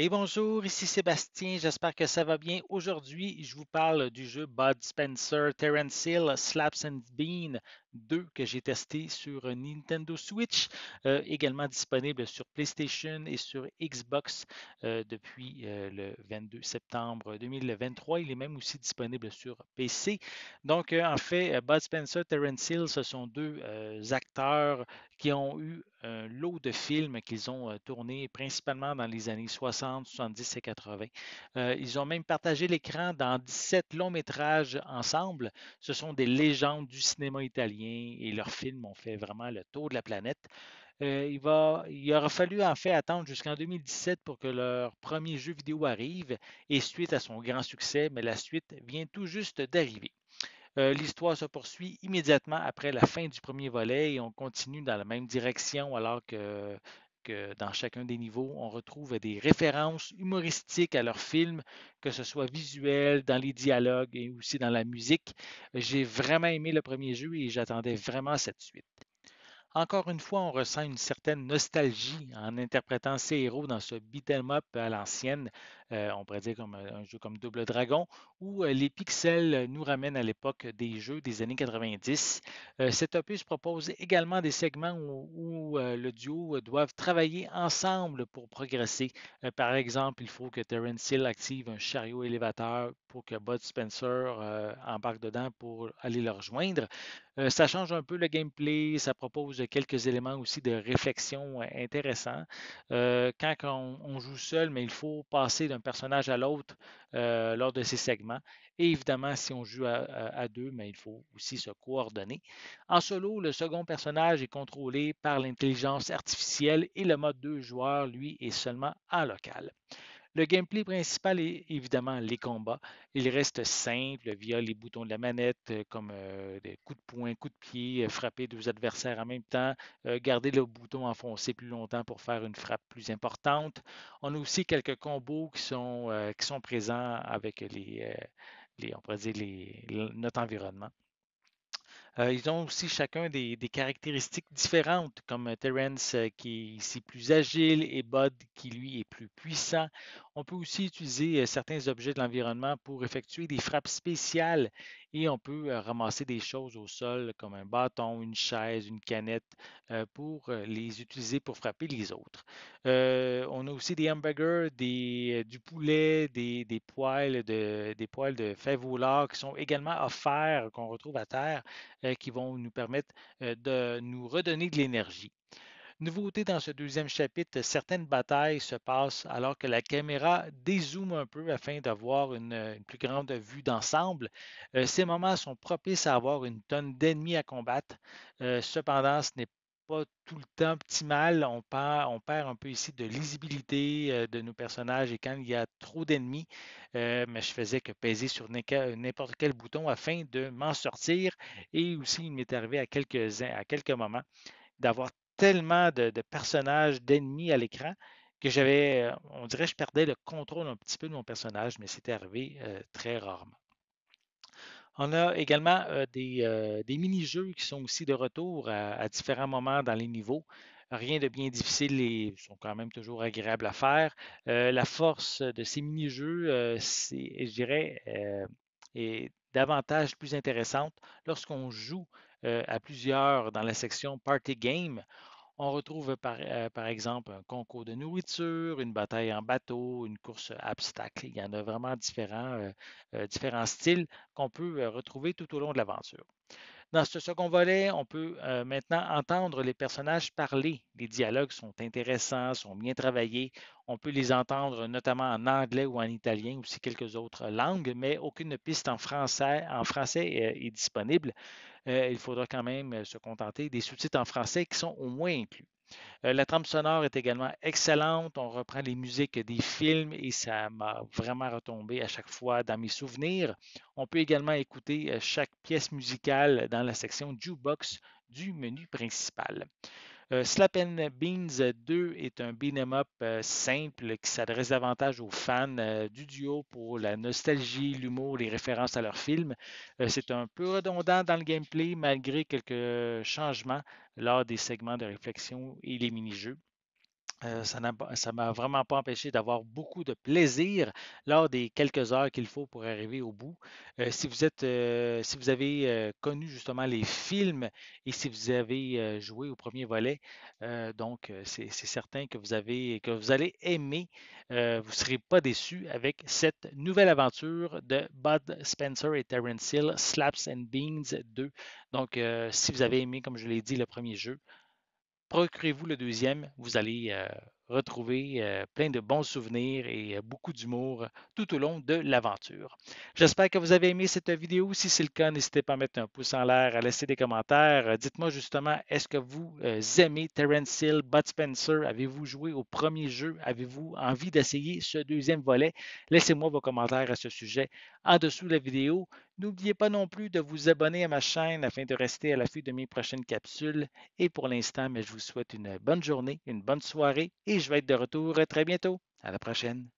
Et bonjour, ici Sébastien, j'espère que ça va bien. Aujourd'hui, je vous parle du jeu Bud Spencer Terence Hill Slaps and Bean 2 que j'ai testé sur Nintendo Switch, également disponible sur PlayStation et sur Xbox depuis le 22 septembre 2023. Il est même aussi disponible sur PC. Donc, en fait, Bud Spencer Terence Hill, ce sont deux acteurs qui ont eu un lot de films qu'ils ont tournés principalement dans les années 60, 70 et 80. Ils ont même partagé l'écran dans 17 longs métrages ensemble. Ce sont des légendes du cinéma italien et leurs films ont fait vraiment le tour de la planète. Il aura fallu en fait attendre jusqu'en 2017 pour que leur premier jeu vidéo arrive et suite à son grand succès, mais la suite vient tout juste d'arriver. L'histoire se poursuit immédiatement après la fin du premier volet et on continue dans la même direction alors que dans chacun des niveaux, on retrouve des références humoristiques à leurs films, que ce soit visuel, dans les dialogues et aussi dans la musique. J'ai vraiment aimé le premier jeu et j'attendais vraiment cette suite. Encore une fois, on ressent une certaine nostalgie en interprétant ces héros dans ce beat'em up à l'ancienne, on pourrait dire comme un jeu comme Double Dragon, où les pixels nous ramènent à l'époque des jeux des années 90. Cet opus propose également des segments où le duo doivent travailler ensemble pour progresser. Par exemple, il faut que Terence Hill active un chariot élévateur pour que Bud Spencer embarque dedans pour aller le rejoindre. Ça change un peu le gameplay, ça propose quelques éléments aussi de réflexion intéressants. Quand on joue seul, mais il faut passer d'un personnage à l'autre lors de ces segments. Et évidemment, si on joue à deux, mais il faut aussi se coordonner. En solo, le second personnage est contrôlé par l'intelligence artificielle et le mode 2 joueurs, lui, est seulement en local. Le gameplay principal est évidemment les combats. Il reste simple via les boutons de la manette, comme des coups de poing, coups de pied, frapper deux adversaires en même temps, garder le bouton enfoncé plus longtemps pour faire une frappe plus importante. On a aussi quelques combos qui sont présents avec on pourrait dire notre environnement. Ils ont aussi chacun des caractéristiques différentes, comme Terence qui est ici plus agile et Bud qui lui est plus puissant. On peut aussi utiliser certains objets de l'environnement pour effectuer des frappes spéciales et on peut ramasser des choses au sol comme un bâton, une chaise, une canette pour les utiliser pour frapper les autres. On a aussi des hamburgers, du poulet, des poils de fèves au lard qui sont également offerts, qu'on retrouve à terre qui vont nous permettre de nous redonner de l'énergie. Nouveauté dans ce deuxième chapitre, certaines batailles se passent alors que la caméra dézoome un peu afin d'avoir une plus grande vue d'ensemble. Ces moments sont propices à avoir une tonne d'ennemis à combattre. Cependant, ce n'est pas tout le temps optimal. On perd un peu ici de lisibilité de nos personnages et quand il y a trop d'ennemis, mais je faisais que peser sur n'importe quel bouton afin de m'en sortir. Et aussi, il m'est arrivé à quelques moments d'avoir tellement de personnages, d'ennemis à l'écran que on dirait, je perdais le contrôle un petit peu de mon personnage, mais c'était arrivé très rarement. On a également des mini-jeux qui sont aussi de retour à différents moments dans les niveaux. Rien de bien difficile et sont quand même toujours agréables à faire. La force de ces mini-jeux, je dirais, est davantage plus intéressante lorsqu'on joue à plusieurs dans la section Party Game. On retrouve par exemple un concours de nourriture, une bataille en bateau, une course à obstacles. Il y en a vraiment différents styles qu'on peut retrouver tout au long de l'aventure. Dans ce second volet, on peut maintenant entendre les personnages parler. Les dialogues sont intéressants, sont bien travaillés. On peut les entendre notamment en anglais ou en italien, aussi quelques autres langues, mais aucune piste en français est disponible. Il faudra quand même se contenter des sous-titres en français qui sont au moins inclus. La trame sonore est également excellente. On reprend les musiques des films et ça m'a vraiment retombé à chaque fois dans mes souvenirs. On peut également écouter chaque pièce musicale dans la section Jukebox du menu principal. Slap and Beans 2 est un beat'em up simple qui s'adresse davantage aux fans du duo pour la nostalgie, l'humour, les références à leurs films. C'est un peu redondant dans le gameplay malgré quelques changements lors des segments de réflexion et les mini-jeux. Ça m'a vraiment pas empêché d'avoir beaucoup de plaisir lors des quelques heures qu'il faut pour arriver au bout. Si vous avez connu justement les films et si vous avez joué au premier volet, c'est certain que vous allez aimer. Vous ne serez pas déçus avec cette nouvelle aventure de Bud Spencer et Terence Hill, Slaps and Beans 2. Si vous avez aimé, comme je l'ai dit, le premier jeu, procurez-vous le deuxième, vous allez retrouver plein de bons souvenirs et beaucoup d'humour tout au long de l'aventure. J'espère que vous avez aimé cette vidéo. Si c'est le cas, n'hésitez pas à mettre un pouce en l'air, à laisser des commentaires. Dites-moi justement, est-ce que vous aimez Terence Hill, Bud Spencer? Avez-vous joué au premier jeu? Avez-vous envie d'essayer ce deuxième volet? Laissez-moi vos commentaires à ce sujet en dessous de la vidéo. N'oubliez pas non plus de vous abonner à ma chaîne afin de rester à l'affût de mes prochaines capsules. Et pour l'instant, mais je vous souhaite une bonne journée, une bonne soirée et je vais être de retour très bientôt. À la prochaine.